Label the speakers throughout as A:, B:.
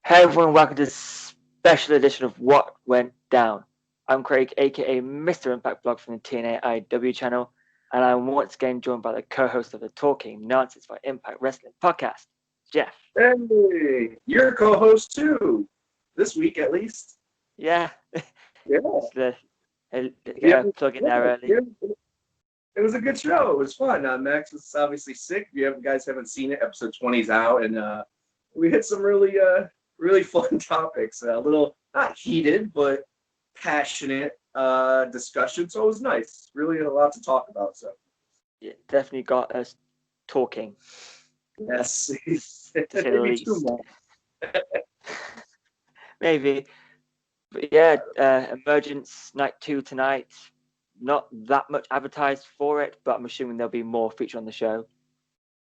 A: Hey everyone, welcome to this special edition of What Went Down. I'm Craig, aka Mr. Impact Blog from the TNA IW channel, and I'm once again joined by the co-host of the Talking Nonsense by Impact Wrestling podcast, Geoff.
B: Hey, you're a co-host too, this week at least.
A: Yeah,
B: Yeah,
A: plug in there early.
B: it was a good show. It was fun. Max was obviously sick. If you guys haven't seen it, episode 20 is out, and we hit some really fun topics. A little not heated, but passionate discussion. So it was nice. Really a lot to talk about. So
A: Yeah, definitely got us talking.
B: yes,
A: to say the
B: maybe
A: least.
B: too much.
A: Maybe, but yeah, Emergence Night 2 tonight. Not that much advertised for it, but I'm assuming there'll be more featured on the show.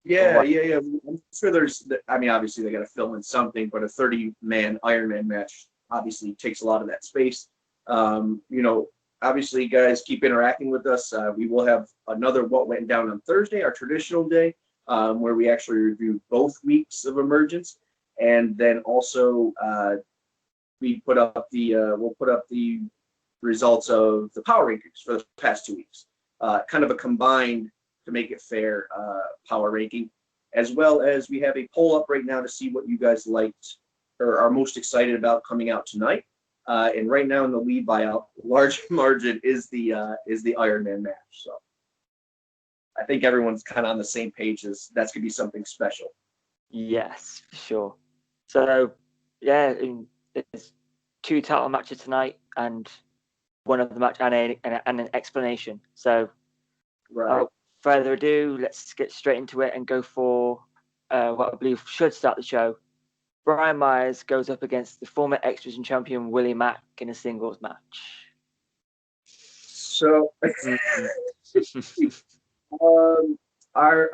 B: Yeah. I'm sure obviously they got to fill in something, but a 30-man Iron Man match obviously takes a lot of that space. Obviously, guys, keep interacting with us. We will have another What Went Down on Thursday, our traditional day, where we actually review both weeks of Emergence, and then also we'll put up the results of the power rankings for the past 2 weeks, kind of a combined, to make it fair, power ranking, as well as we have a poll up right now to see what you guys liked or are most excited about coming out tonight. And right now in the lead by a large margin is the Iron Man match. So I think everyone's kind of on the same page as that's gonna be something special.
A: Yes, for sure. So yeah, there's 2 title matches tonight, and one of the match and an explanation. So, without further ado, let's get straight into it and go for what I believe should start the show. Brian Myers goes up against the former X Division champion Willie Mack in a singles match.
B: So, our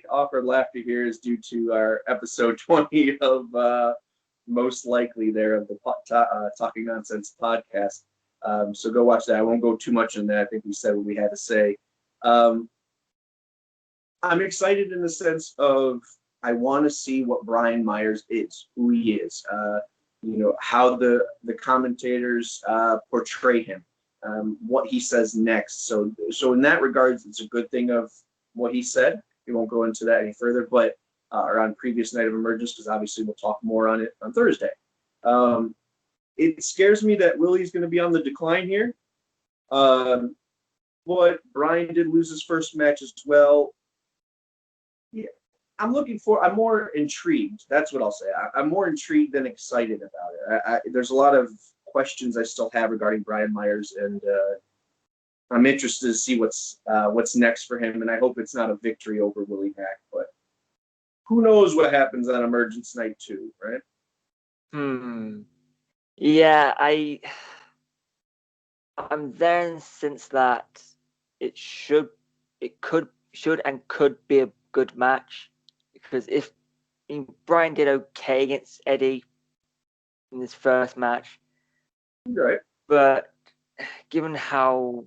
B: awkward laughter here is due to our episode 20 of most likely there of the Talking Nonsense podcast. So go watch that. I won't go too much on that. I think we said what we had to say. I'm excited in the sense of I want to see what Brian Myers is, who he is, how the commentators portray him, what he says next. So in that regards, it's a good thing of what he said. We won't go into that any further, but or on previous night of Emergence, because obviously we'll talk more on it on Thursday. It scares me that Willie's going to be on the decline here. But Bryan did lose his first match as well. Yeah, I'm more intrigued. That's what I'll say. I'm more intrigued than excited about it. There's a lot of questions I still have regarding Brian Myers, and I'm interested to see what's next for him. And I hope it's not a victory over Willie Mack, but who knows what happens on Emergence Night 2, right?
A: Yeah, I'm there in the sense that it could be a good match, because Bryan did okay against Eddie in this first match,
B: right?
A: But given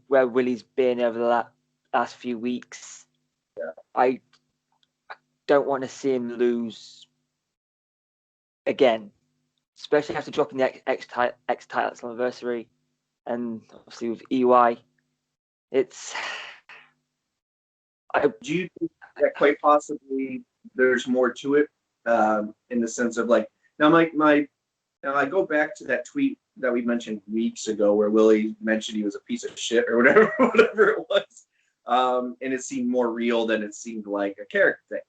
A: where Willie's been over the last few weeks, I don't want to see him lose again, especially after dropping the X titles anniversary, and obviously with EY.
B: Do you think that quite possibly there's more to it, in the sense of like, now I go back to that tweet that we mentioned weeks ago where Willie mentioned he was a piece of shit or whatever it was, and it seemed more real than it seemed like a character thing.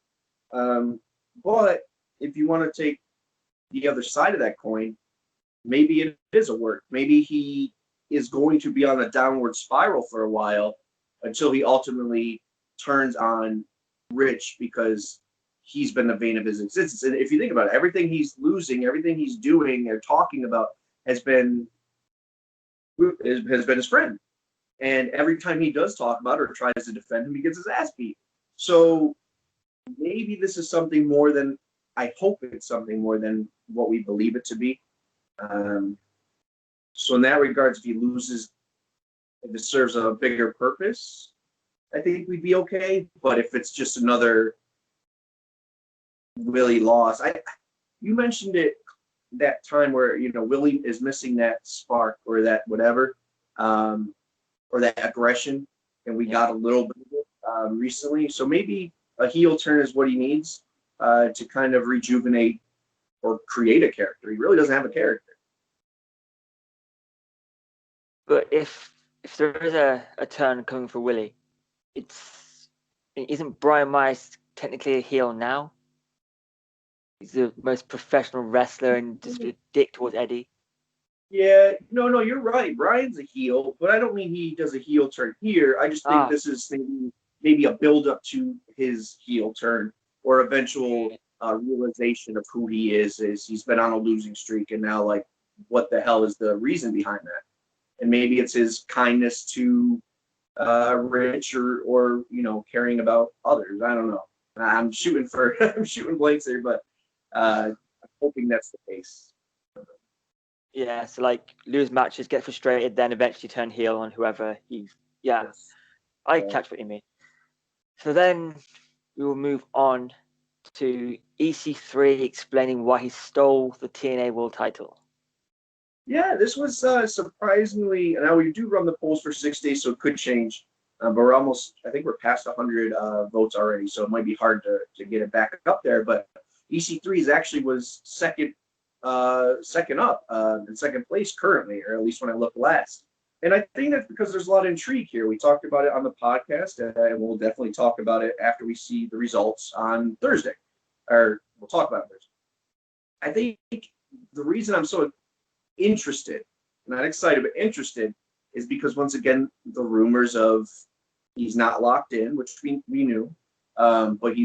B: But if you want to take the other side of that coin, maybe it is a work. Maybe he is going to be on a downward spiral for a while until he ultimately turns on Rich, because he's been the vein of his existence. And if you think about it, everything he's losing, everything he's doing or talking about has been his friend. And every time he does talk about it or tries to defend him, he gets his ass beat. So maybe this is something more than, I hope it's something more than what we believe it to be. So in that regards, if it serves a bigger purpose, I think we'd be okay. But if it's just another Willie loss, you mentioned it that time where, Willie is missing that spark or that whatever, or that aggression, and we got a little bit of it recently. So maybe a heel turn is what he needs to kind of rejuvenate or create a character. He really doesn't have a character.
A: But if there is a turn coming for Willie, isn't Brian Myers technically a heel now? He's the most professional wrestler and just a dick towards Eddie.
B: Yeah, no, you're right. Brian's a heel, but I don't mean he does a heel turn here. I just think this is maybe a build up to his heel turn or eventual realization of who he is he's been on a losing streak, and now, like, what the hell is the reason behind that? And maybe it's his kindness to Rich or caring about others. I don't know. I'm shooting blanks there, but I'm hoping that's the case.
A: Yeah, so like lose matches, get frustrated, then eventually turn heel on whoever he's. Yeah, yes. I catch what you mean. So then we will move on to EC3 explaining why he stole the TNA World Title.
B: Yeah, this was surprisingly. Now we do run the polls for 6 days, so it could change. But we're I think we're past 100 votes already, so it might be hard to get it back up there. But EC3 actually was second up in second place currently, or at least when I looked last. And I think that's because there's a lot of intrigue here. We talked about it on the podcast, and we'll definitely talk about it after we see the results on Thursday, or we'll talk about it Thursday. I think the reason I'm so interested, not excited, but interested, is because once again, the rumors of he's not locked in, which we knew, but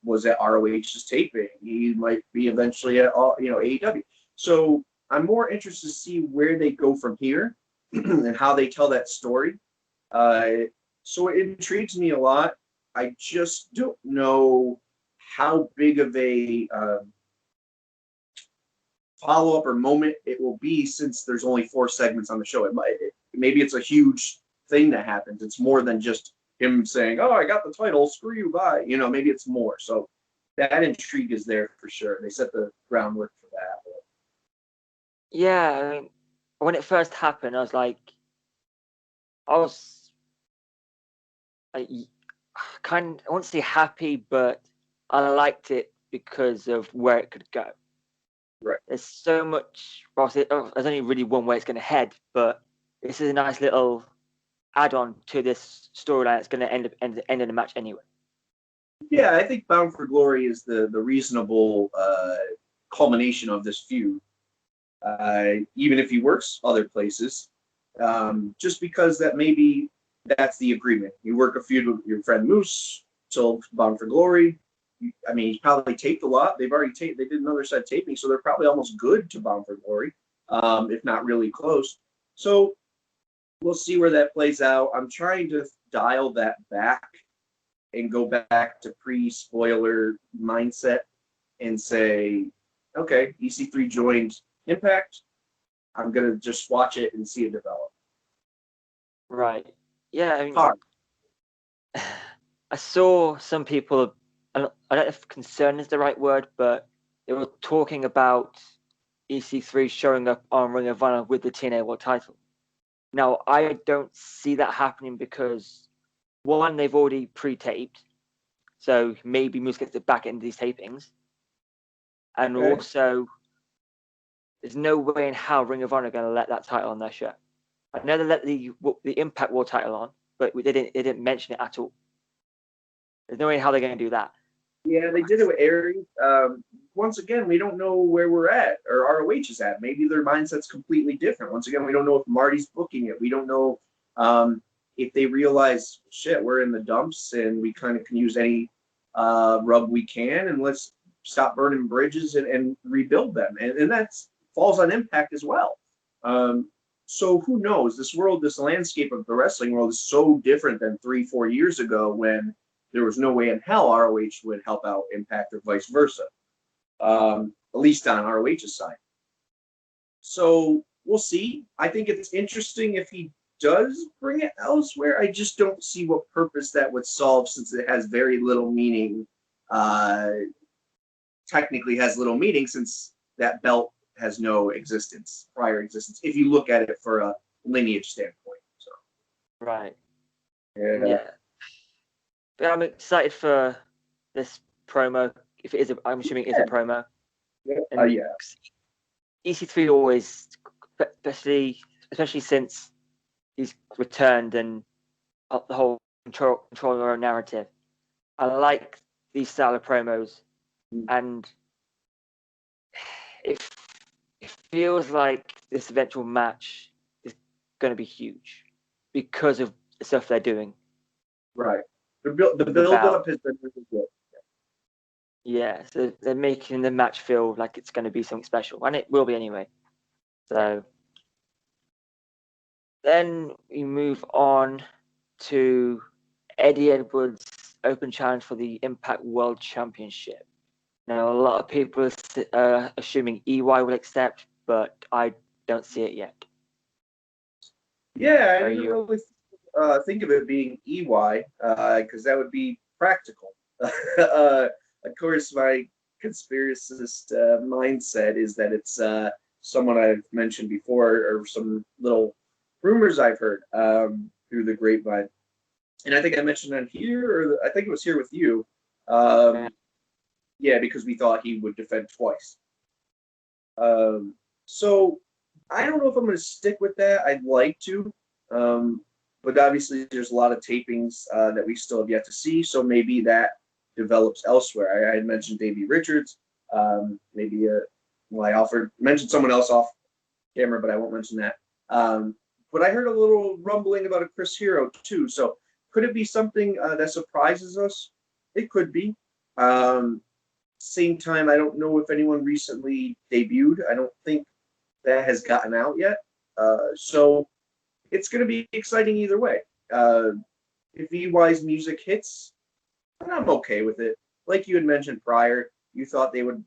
B: was at ROH's taping. He might be eventually at AEW. So I'm more interested to see where they go from here and how they tell that story. So it intrigues me a lot. I just don't know how big of a follow-up or moment it will be, since there's only 4 segments on the show. Maybe it's a huge thing that happens. It's more than just him saying, "Oh, I got the title, screw you, bye." Maybe it's more. So that intrigue is there for sure. They set the groundwork for that.
A: Yeah, I mean, when it first happened, I won't say happy, but I liked it because of where it could go.
B: Right.
A: There's so much. Well, there's only really one way it's going to head, but this is a nice little add-on to this storyline. It's going to end in a match anyway.
B: Yeah, I think Bound for Glory is the reasonable culmination of this feud. Even if he works other places, just because that's the agreement. You work a feud with your friend Moose till Bound for Glory. I mean, he's probably taped a lot. They did another set taping, so they're probably almost good to Bound for Glory, if not really close. So we'll see where that plays out. I'm trying to dial that back and go back to pre-spoiler mindset and say, okay, EC3 joined Impact. I'm going to just watch it and see it develop.
A: Right. Yeah, I mean, I saw some people, I don't know if concern is the right word, but they were talking about EC3 showing up on Ring of Honor with the TNA World Title. Now, I don't see that happening because, one, they've already pre-taped, so maybe Moose gets it back into these tapings. And also, there's no way in how Ring of Honor are going to let that title on their show. I know they let the Impact World title on, but they didn't mention it at all. There's no way in how they're going to do that.
B: Yeah, they did it with Aries. Once again, we don't know where we're at, or ROH is at. Maybe their mindset's completely different. Once again, we don't know if Marty's booking it. We don't know if they realize, shit, we're in the dumps and we kind of can use any rub we can, and let's stop burning bridges and rebuild them. And that falls on Impact as well. So who knows? This landscape of the wrestling world is so different than 3-4 years ago, when there was no way in hell ROH would help out Impact or vice versa, at least on ROH's side. So we'll see. I think it's interesting if he does bring it elsewhere. I just don't see what purpose that would solve, since it has very little meaning technically has little meaning since that belt has no prior existence, if you look at it for a lineage standpoint. So
A: Right.
B: yeah.
A: But I'm excited for this promo. If it is, I'm assuming it is a promo. And
B: Yeah.
A: EC3 always, especially since he's returned and the whole control our narrative. I like these style of promos, and it feels like this eventual match is going to be huge because of the stuff they're doing.
B: Right. The build up has been really good.
A: Yeah, so they're making the match feel like it's going to be something special, and it will be anyway. So then we move on to Eddie Edwards' open challenge for the Impact World Championship. Now, a lot of people are assuming EY will accept, but I don't see it yet.
B: Yeah, I didn't really think of it being EY because that would be practical. Of course, my conspiracist mindset is that it's someone I've mentioned before or some little rumors I've heard through the grapevine. And I think I mentioned that here, or I think it was here with you. Yeah, because we thought he would defend twice. So I don't know if I'm going to stick with that. I'd like to. But obviously, there's a lot of tapings that we still have yet to see. So maybe that develops elsewhere. I had mentioned Davey Richards. Maybe I mentioned someone else off camera, but I won't mention that. But I heard a little rumbling about a Chris Hero too. So could it be something that surprises us? It could be. Same time, I don't know if anyone recently debuted. I don't think that has gotten out yet. So it's going to be exciting either way. If EY's music hits, I'm okay with it. Like you had mentioned prior, you thought they would,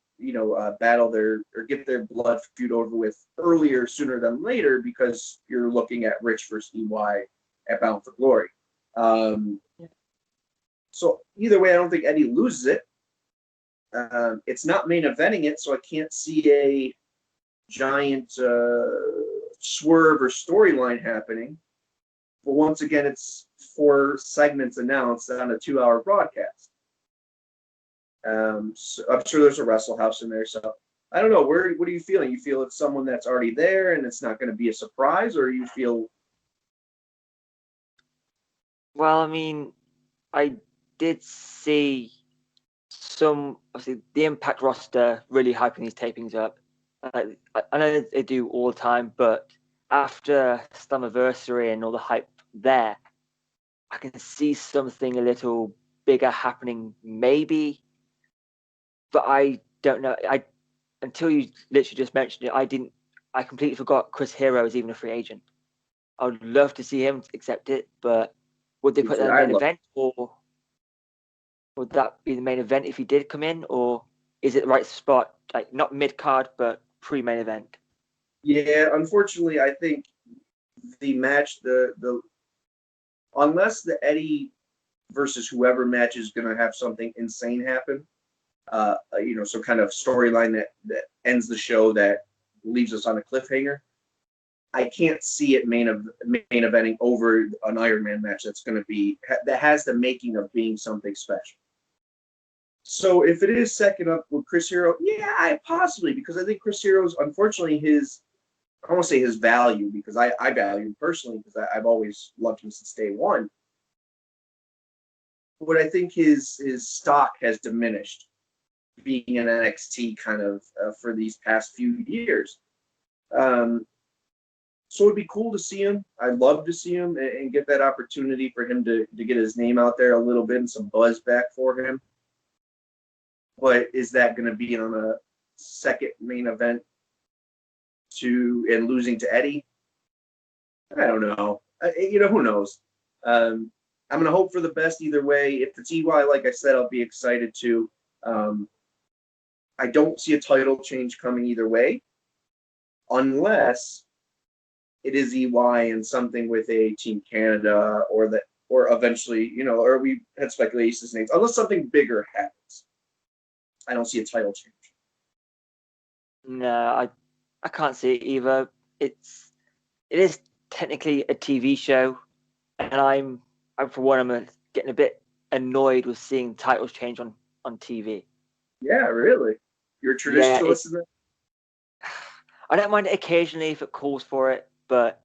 B: battle get their blood feud over with earlier, sooner than later, because you're looking at Rich versus EY at Bound for Glory. So either way, I don't think Eddie loses it. It's not main eventing it, so I can't see a giant swerve or storyline happening. But once again, it's 4 segments announced on a 2-hour broadcast. So I'm sure there's a Wrestle House in there. So I don't know. What are you feeling? You feel it's someone that's already there and it's not going to be a surprise, or you feel?
A: Well, I mean, I did see obviously the Impact roster really hyping these tapings up. I know they do all the time, but after Slammiversary and all the hype there, I can see something a little bigger happening, maybe. But I don't know. Until you literally just mentioned it, I completely forgot Chris Hero is even a free agent. I would love to see him accept it, but would they put that in the main event, or would that be the main event if he did come in, or is it the right spot, like not mid card but pre-main event?
B: Yeah, unfortunately, I think the match, unless the Eddie versus whoever match is going to have something insane happen, some kind of storyline that ends the show that leaves us on a cliffhanger. I can't see it main eventing over an Iron Man match that has the making of being something special. So if it is second up with Chris Hero, yeah, possibly, because I think Chris Hero's, unfortunately, I don't want to say his value, because I value him personally, because I've always loved him since day one. But I think his stock has diminished being an NXT kind of for these past few years. So it'd be cool to see him. I'd love to see him and get that opportunity for him to get his name out there a little bit and some buzz back for him. But is that going to be on a second main event and losing to Eddie? I don't know. Who knows? I'm going to hope for the best either way. If it's EY, like I said, I'll be excited too. I don't see a title change coming either way, unless it is EY and something with a Team Canada or eventually, or we had speculations names, unless something bigger happens. I don't see a title change.
A: No, I can't see it either. It is technically a TV show, and I'm for one, I'm getting a bit annoyed with seeing titles change on TV.
B: Yeah, really. You're a traditionalist in that?
A: I don't mind it occasionally if it calls for it, but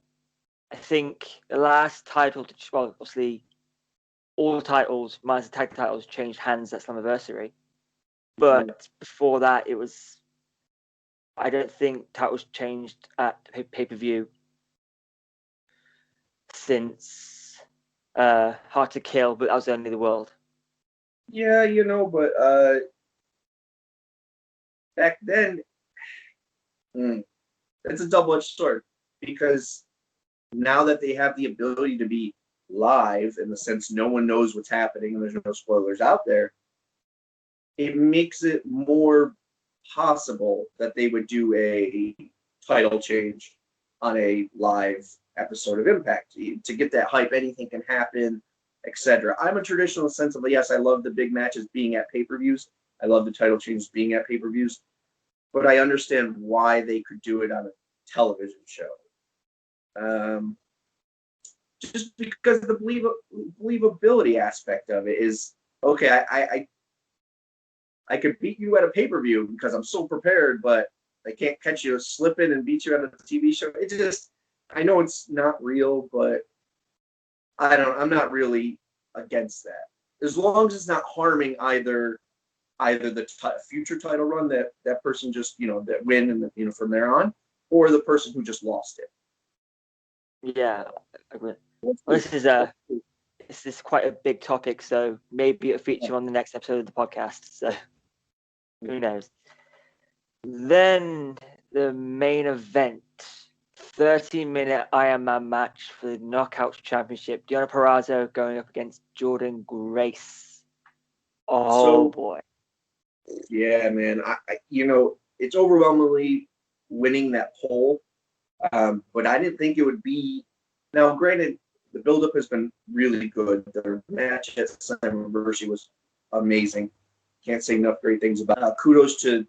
A: I think the last title, well, obviously, all titles, minus the tag titles, changed hands at Slammiversary. But before that, it was. I don't think titles changed at pay-per-view since Hard to Kill, but that was only the world.
B: Yeah, but back then, it's a double-edged sword, because now that they have the ability to be live, in the sense no one knows what's happening and there's no spoilers out there, it makes it more possible that they would do a title change on a live episode of Impact. To get that hype, anything can happen, etc. I'm a traditional sense of, yes, I love the big matches being at pay-per-views. I love the title changes being at pay-per-views. But I understand why they could do it on a television show. Just because the believability aspect of it is, okay, I could beat you at a pay-per-view because I'm so prepared, but I can't catch you slipping and beat you at a TV show. It just, I know it's not real, but I'm not really against that. As long as it's not harming either the future title run that person just, that win and, from there on, or the person who just lost it.
A: Yeah, I agree. Well, this is quite a big topic, so maybe it'll feature on the next episode of the podcast. So who knows? Then the main event, 30-minute Iron Man match for the Knockouts Championship. Deonna Perazzo going up against Jordynne Grace. Oh boy.
B: Yeah, man. I it's overwhelmingly winning that poll, but I didn't think it would be. Now, granted, the build-up has been really good. The match at Slammiversary was amazing. Can't say enough great things about it. Kudos to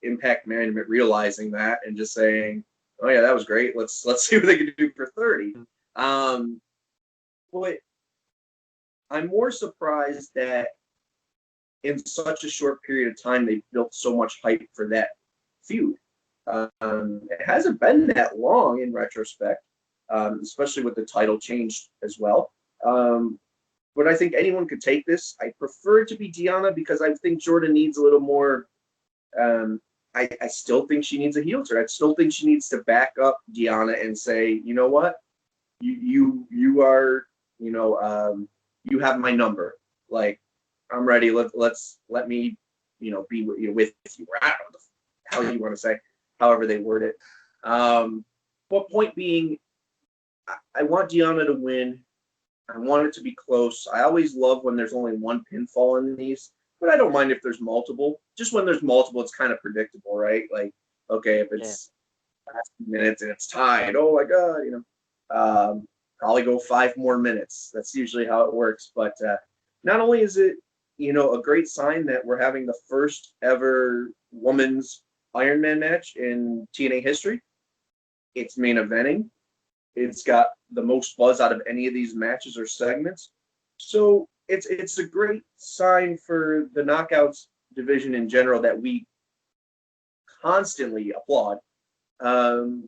B: Impact management realizing that and just saying, "Oh yeah, that was great. Let's see what they can do for 30." But I'm more surprised that in such a short period of time they built so much hype for that feud. It hasn't been that long in retrospect, especially with the title change as well. But I think anyone could take this. I prefer it to be Deonna because I think Jordynne needs a little more. I still think she needs a heel turn. I still think she needs to back up Deonna and say, you know what, you are, you have my number. Like, I'm ready. Let me, be with you. Or I don't know how you want to say, however they word it. But point being, I want Deonna to win. I want it to be close. I always love when there's only one pinfall in these, but I don't mind if there's multiple. Just when there's multiple, it's kind of predictable, right? Like, okay, if it's last minutes and it's tied, oh my God, probably go 5 more minutes. That's usually how it works. But not only is it, a great sign that we're having the first ever women's Iron Man match in TNA history, it's main eventing. It's got the most buzz out of any of these matches or segments. So it's a great sign for the Knockouts division in general that we constantly applaud, to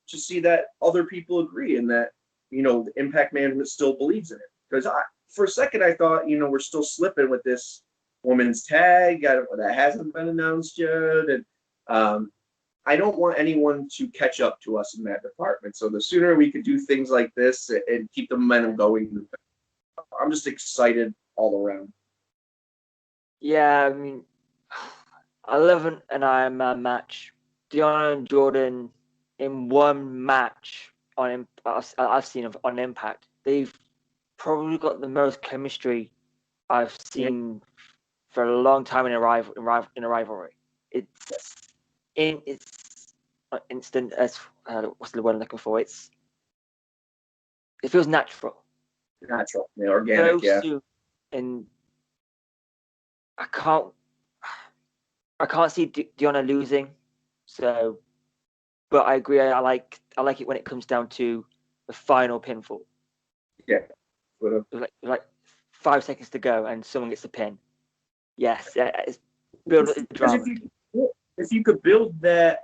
B: see that other people agree and that, the Impact management still believes in it. Because for a second I thought, we're still slipping with this women's tag that hasn't been announced yet. And I don't want anyone to catch up to us in that department. So the sooner we could do things like this and keep the momentum going, I'm just excited all around.
A: Yeah, I mean, 11 an Iron Man match. Deonna and Jordynne in one match I've seen on Impact. They've probably got the most chemistry I've seen for a long time in a rivalry. It's instant as what's the word I'm looking for? It feels natural.
B: Natural, organic,
A: so soon, and I can't. I can't see Deonna losing. So, but I agree. I like it when it comes down to the final pinfall.
B: Yeah. But,
A: Like 5 seconds to go and someone gets the pin. Yes, it's build the drama.
B: If you could build that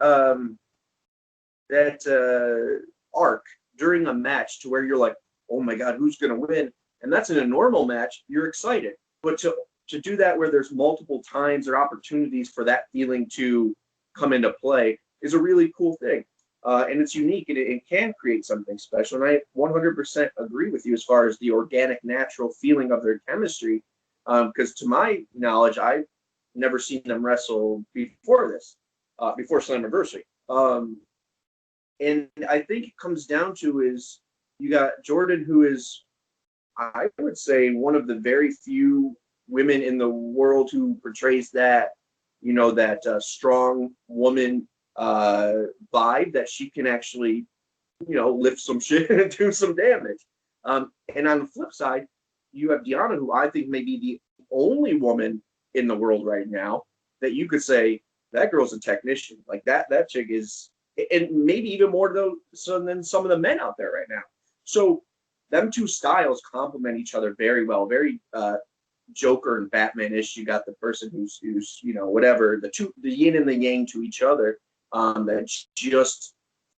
B: arc during a match to where you're like, oh my God, who's going to win? And that's in a normal match, you're excited. But to do that where there's multiple times or opportunities for that feeling to come into play is a really cool thing. And it's unique and it can create something special. And I 100% agree with you as far as the organic, natural feeling of their chemistry. Because to my knowledge, I've never seen them wrestle before this, before Slammiversary. And I think it comes down to is you got Jordan, who is, I would say, one of the very few women in the world who portrays that, that strong woman vibe that she can actually, lift some shit and do some damage. And on the flip side, you have Deonna, who I think may be the only woman in the world right now that you could say that girl's a technician. Like that chick is, and maybe even more so than some of the men out there right now. So them two styles complement each other very well. Very Joker and Batman-ish. You got the person who's whatever, the yin and the yang to each other, that just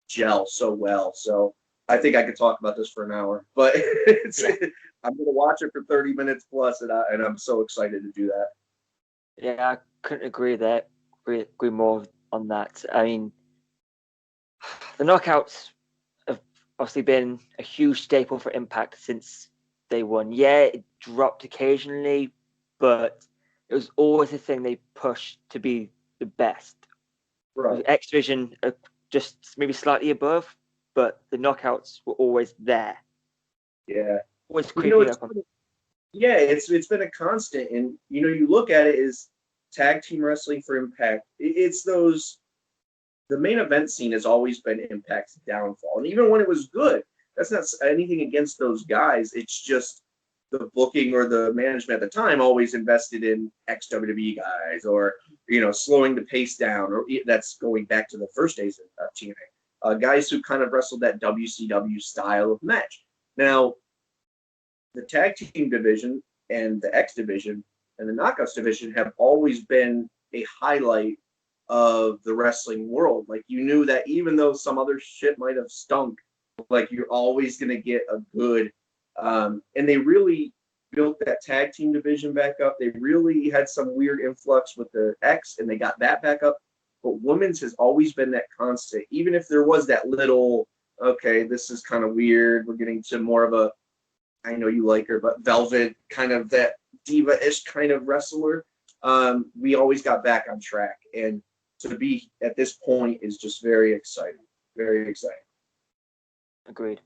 B: gel so well. So I think I could talk about this for an hour, but I'm going to watch it for 30 minutes plus, and I'm so excited to do that.
A: Yeah, I couldn't agree more on that. I mean, the knockouts have obviously been a huge staple for Impact since they won. Yeah, it dropped occasionally, but it was always the thing they pushed to be the best.
B: Right.
A: X Division just maybe slightly above, but the knockouts were always there.
B: Yeah.
A: Always creeping up.
B: Yeah, it's been a constant, and you look at it as tag team wrestling for Impact. It's those. The main event scene has always been Impact's downfall, and even when it was good, that's not anything against those guys. It's just the booking or the management at the time always invested in ex-WWE guys, or slowing the pace down, or that's going back to the first days of TNA. Guys who kind of wrestled that WCW style of match. Now, the tag team division and the X division and the Knockouts division have always been a highlight of the wrestling world. Like, you knew that even though some other shit might have stunk, like, you're always going to get a good, and they really built that tag team division back up. They really had some weird influx with the X, and they got that back up. But women's has always been that constant, even if there was that little, okay, this is kind of weird. We're getting to more of a, I know you like her, but Velvet, kind of that diva-ish kind of wrestler. We always got back on track. And to be at this point is just very exciting. Very exciting.
A: Agreed.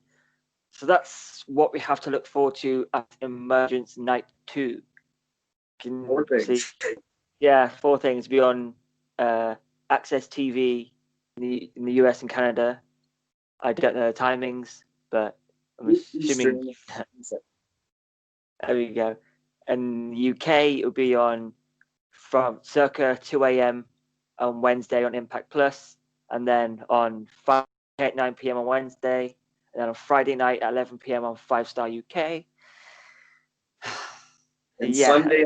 A: So that's what we have to look forward to at Emergence Night 2.
B: More things.
A: Yeah, 4 things. Be on Access TV in the US and Canada. I don't know the timings, but I'm assuming. There we go. And the UK, it'll be on from circa 2 a.m. on Wednesday on Impact Plus, and then on Friday at 9 p.m. on Wednesday, and then on Friday night at 11 p.m. on 5 Star UK.
B: And Sunday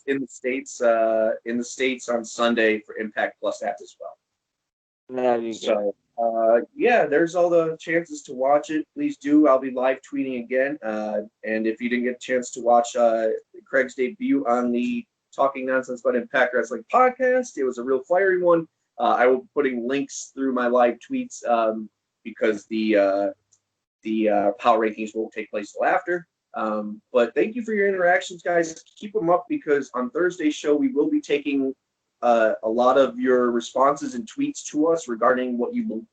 B: in the States on Sunday for Impact Plus app as well.
A: There you go.
B: There's all the chances to watch it. Please do. I'll be live tweeting again. And if you didn't get a chance to watch Craig's debut on the Talking Nonsense About Impact Wrestling podcast, it was a real fiery one. I will be putting links through my live tweets because the power rankings won't take place till after. But thank you for your interactions, guys. Keep them up, because on Thursday's show we will be taking a lot of your responses and tweets to us regarding what you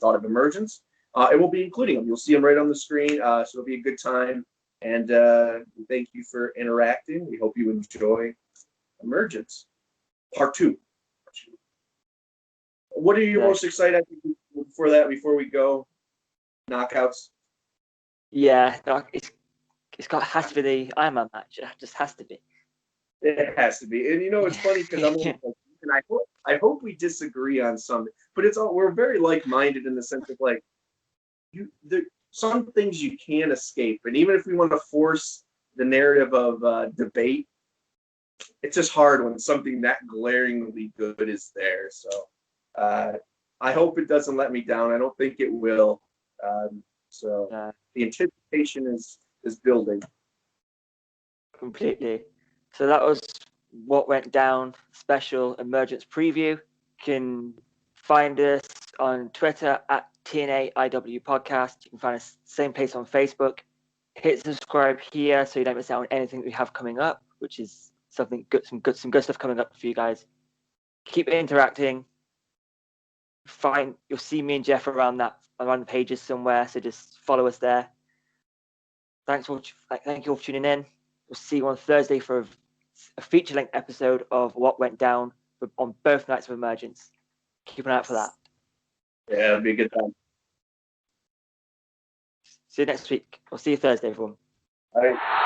B: thought of Emergence, and we'll be including them. You'll see them right on the screen, so it'll be a good time. And thank you for interacting. We hope you enjoy Emergence Part 2. What are you most excited for that? Before we go, knockouts.
A: Yeah, has to be the Iron Man match. It just has to be.
B: It has to be. And it's funny because I'm looking I hope we disagree on some, but we're very like-minded in the sense of like, some things you can't escape, and even if we want to force the narrative of debate, it's just hard when something that glaringly good is there. So I hope it doesn't let me down. I don't think it will. The anticipation is building.
A: Completely. So that was what went down. Special Emergence preview. You can find us on Twitter at TNA IW Podcast. You can find us same place on Facebook. Hit subscribe here so you don't miss out on anything we have coming up, which is something good, some good stuff coming up for you guys. Keep interacting. You'll see me and Geoff around the pages somewhere, so just follow us there. Thank you all for tuning in. We'll see you on Thursday for a feature-length episode of What Went Down on both nights of Emergence. Keep an eye out for that.
B: Yeah, it'll be a good time.
A: See you next week. I'll see you Thursday, everyone.
B: All right.